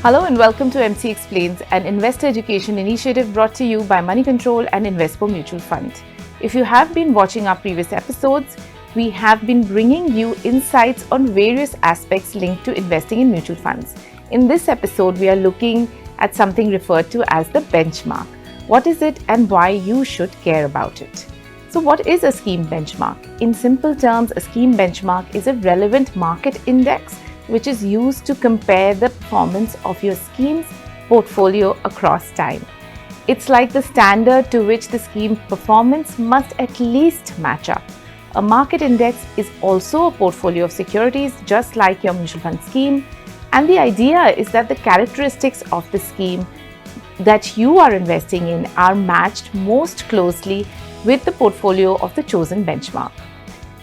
Hello and welcome to MC Explains, an investor education initiative brought to you by Money Control and Invesco Mutual Fund. If you have been watching our previous episodes, we have been bringing you insights on various aspects linked to investing in mutual funds. In this episode, we are looking at something referred to as the benchmark. What is it and why you should care about it? So what is a scheme benchmark? In simple terms, a scheme benchmark is a relevant market index which is used to compare the performance of your scheme's portfolio across time. It's like the standard to which the scheme performance must at least match up. A market index is also a portfolio of securities, just like your mutual fund scheme, and the idea is that the characteristics of the scheme that you are investing in are matched most closely with the portfolio of the chosen benchmark.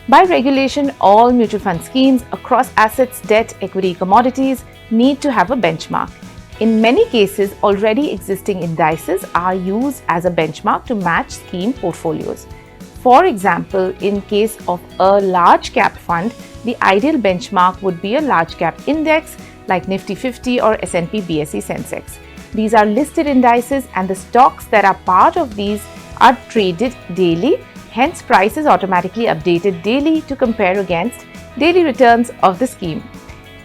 By regulation, all mutual fund schemes across assets, debt, equity, commodities need to have a benchmark. In many cases, already existing indices are used as a benchmark to match scheme portfolios. For example, in case of a large cap fund, the ideal benchmark would be a large cap index like Nifty 50 or S&P BSE Sensex. These are listed indices and the stocks that are part of these are traded daily. Hence, price is automatically updated daily to compare against daily returns of the scheme.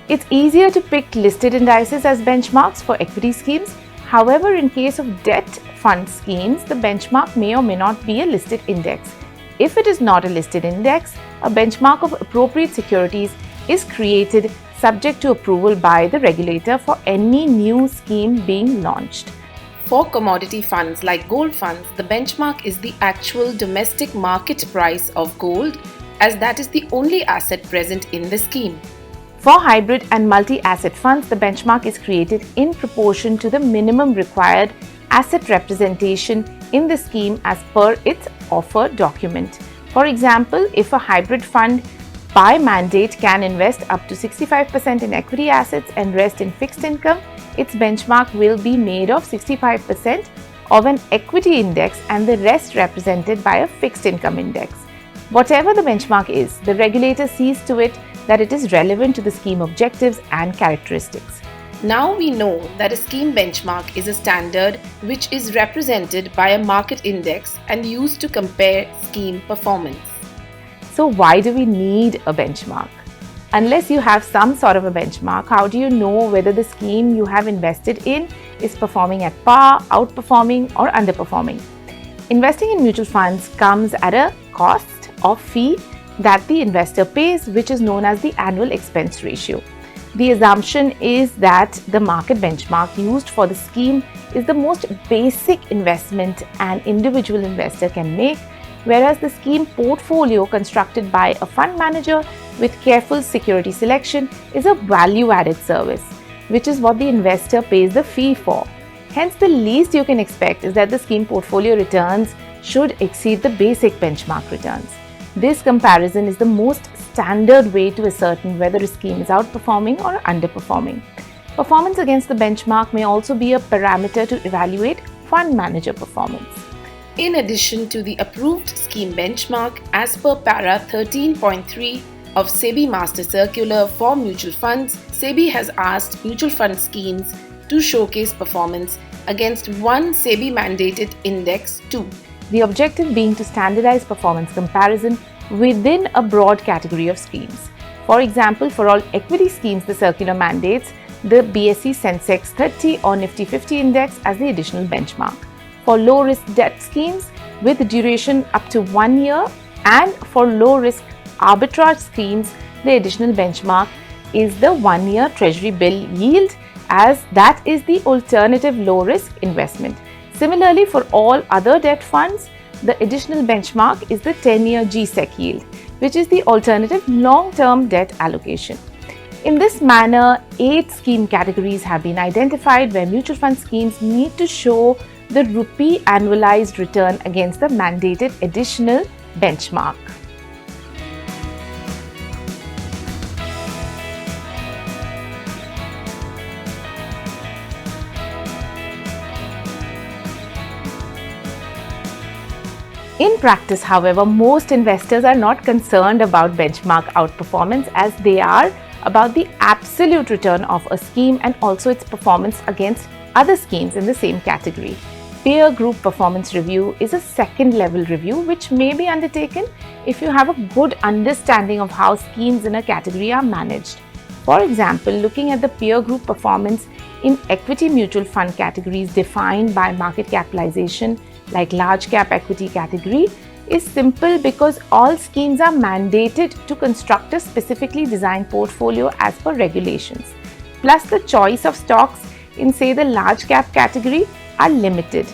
It's easier to pick listed indices as benchmarks for equity schemes. However, in case of debt fund schemes, the benchmark may or may not be a listed index. If it is not a listed index, a benchmark of appropriate securities is created subject to approval by the regulator for any new scheme being launched. For commodity funds like gold funds, the benchmark is the actual domestic market price of gold, as that is the only asset present in the scheme. For hybrid and multi-asset funds, the benchmark is created in proportion to the minimum required asset representation in the scheme as per its offer document. For example, if a hybrid fund by mandate can invest up to 65% in equity assets and rest in fixed income, its benchmark will be made of 65% of an equity index and the rest represented by a fixed income index. Whatever the benchmark is, the regulator sees to it that it is relevant to the scheme objectives and characteristics. Now we know that a scheme benchmark is a standard which is represented by a market index and used to compare scheme performance. So why do we need a benchmark? Unless you have some sort of a benchmark, how do you know whether the scheme you have invested in is performing at par, outperforming, or underperforming? Investing in mutual funds comes at a cost of fee that the investor pays, which is known as the annual expense ratio. The assumption is that the market benchmark used for the scheme is the most basic investment an individual investor can make, whereas the scheme portfolio constructed by a fund manager with careful security selection is a value-added service, which is what the investor pays the fee for. Hence, the least you can expect is that the scheme portfolio returns should exceed the basic benchmark returns. This comparison is the most standard way to ascertain whether a scheme is outperforming or underperforming. Performance against the benchmark may also be a parameter to evaluate fund manager performance. In addition to the approved scheme benchmark, as per para 13.3 of SEBI Master Circular for mutual funds, SEBI has asked mutual fund schemes to showcase performance against one SEBI mandated index too. The objective being to standardize performance comparison within a broad category of schemes. For example, for all equity schemes, the circular mandates the BSE Sensex 30 or Nifty 50 index as the additional benchmark. For low-risk debt schemes with duration up to 1 year and for low-risk arbitrage schemes, the additional benchmark is the 1-year Treasury bill yield, as that is the alternative low-risk investment. Similarly, for all other debt funds, the additional benchmark is the 10-year G-Sec yield, which is the alternative long-term debt allocation. In this manner, 8 scheme categories have been identified where mutual fund schemes need to show the rupee annualized return against the mandated additional benchmark. In practice, however, most investors are not concerned about benchmark outperformance as they are about the absolute return of a scheme and also its performance against other schemes in the same category. Peer group performance review is a second level review which may be undertaken if you have a good understanding of how schemes in a category are managed. For example, looking at the peer group performance in equity mutual fund categories defined by market capitalization like large cap equity category is simple because all schemes are mandated to construct a specifically designed portfolio as per regulations. Plus the choice of stocks in say the large cap category are limited.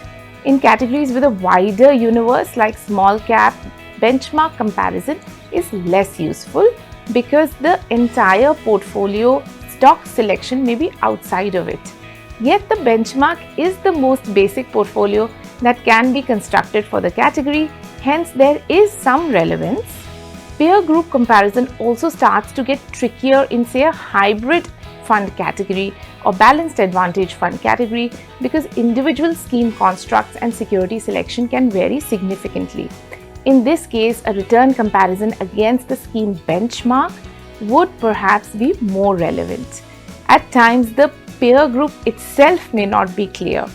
In categories with a wider universe like small cap, benchmark comparison is less useful because the entire portfolio stock selection may be outside of it. Yet the benchmark is the most basic portfolio that can be constructed for the category, hence there is some relevance. Peer group comparison also starts to get trickier in say a hybrid fund category or balanced advantage fund category because individual scheme constructs and security selection can vary significantly. In this case, a return comparison against the scheme benchmark would perhaps be more relevant. At times, the peer group itself may not be clear.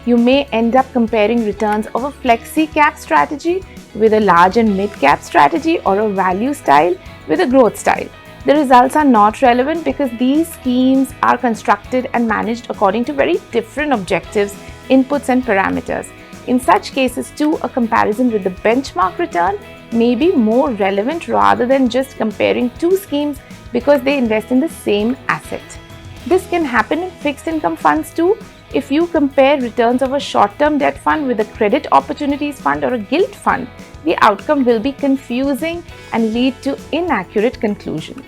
You may end up comparing returns of a flexi cap strategy with a large and mid cap strategy or a value style with a growth style. The results are not relevant because these schemes are constructed and managed according to very different objectives, inputs and parameters. In such cases too, a comparison with the benchmark return may be more relevant rather than just comparing two schemes because they invest in the same asset. This can happen in fixed income funds too. If you compare returns of a short-term debt fund with a credit opportunities fund or a gilt fund, the outcome will be confusing and lead to inaccurate conclusions.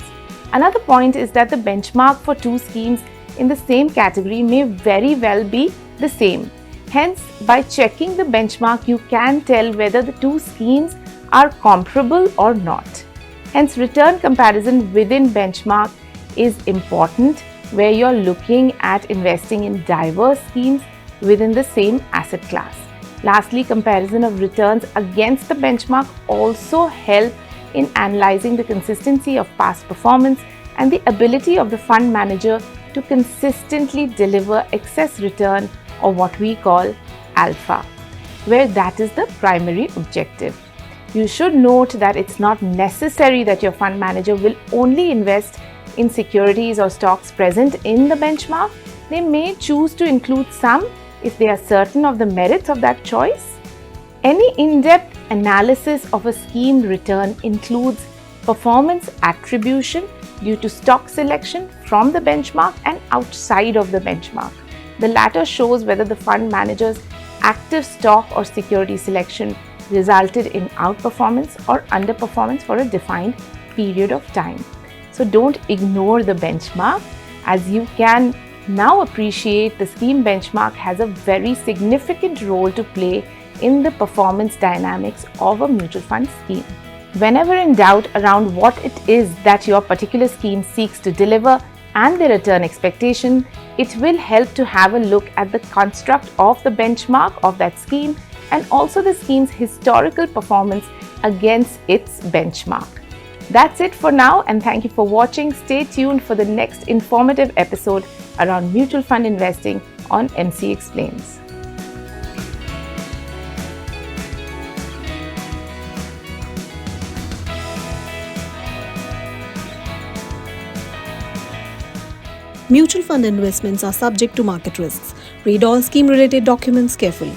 Another point is that the benchmark for two schemes in the same category may very well be the same. Hence, by checking the benchmark, you can tell whether the two schemes are comparable or not. Hence, return comparison within benchmark is important where you're looking at investing in diverse schemes within the same asset class. Lastly, comparison of returns against the benchmark also help in analyzing the consistency of past performance and the ability of the fund manager to consistently deliver excess return or what we call alpha, where that is the primary objective. You should note that it's not necessary that your fund manager will only invest in securities or stocks present in the benchmark. They may choose to include some if they are certain of the merits of that choice. Any in-depth analysis of a scheme return includes performance attribution due to stock selection from the benchmark and outside of the benchmark. The latter shows whether the fund manager's active stock or security selection resulted in outperformance or underperformance for a defined period of time. So don't ignore the benchmark, as you can now appreciate the scheme benchmark has a very significant role to play in the performance dynamics of a mutual fund scheme. Whenever in doubt around what it is that your particular scheme seeks to deliver and the return expectation, it will help to have a look at the construct of the benchmark of that scheme and also the scheme's historical performance against its benchmark. That's it for now, and thank you for watching. Stay tuned for the next informative episode around mutual fund investing on MC Explains. Mutual fund investments are subject to market risks. Read all scheme-related documents carefully.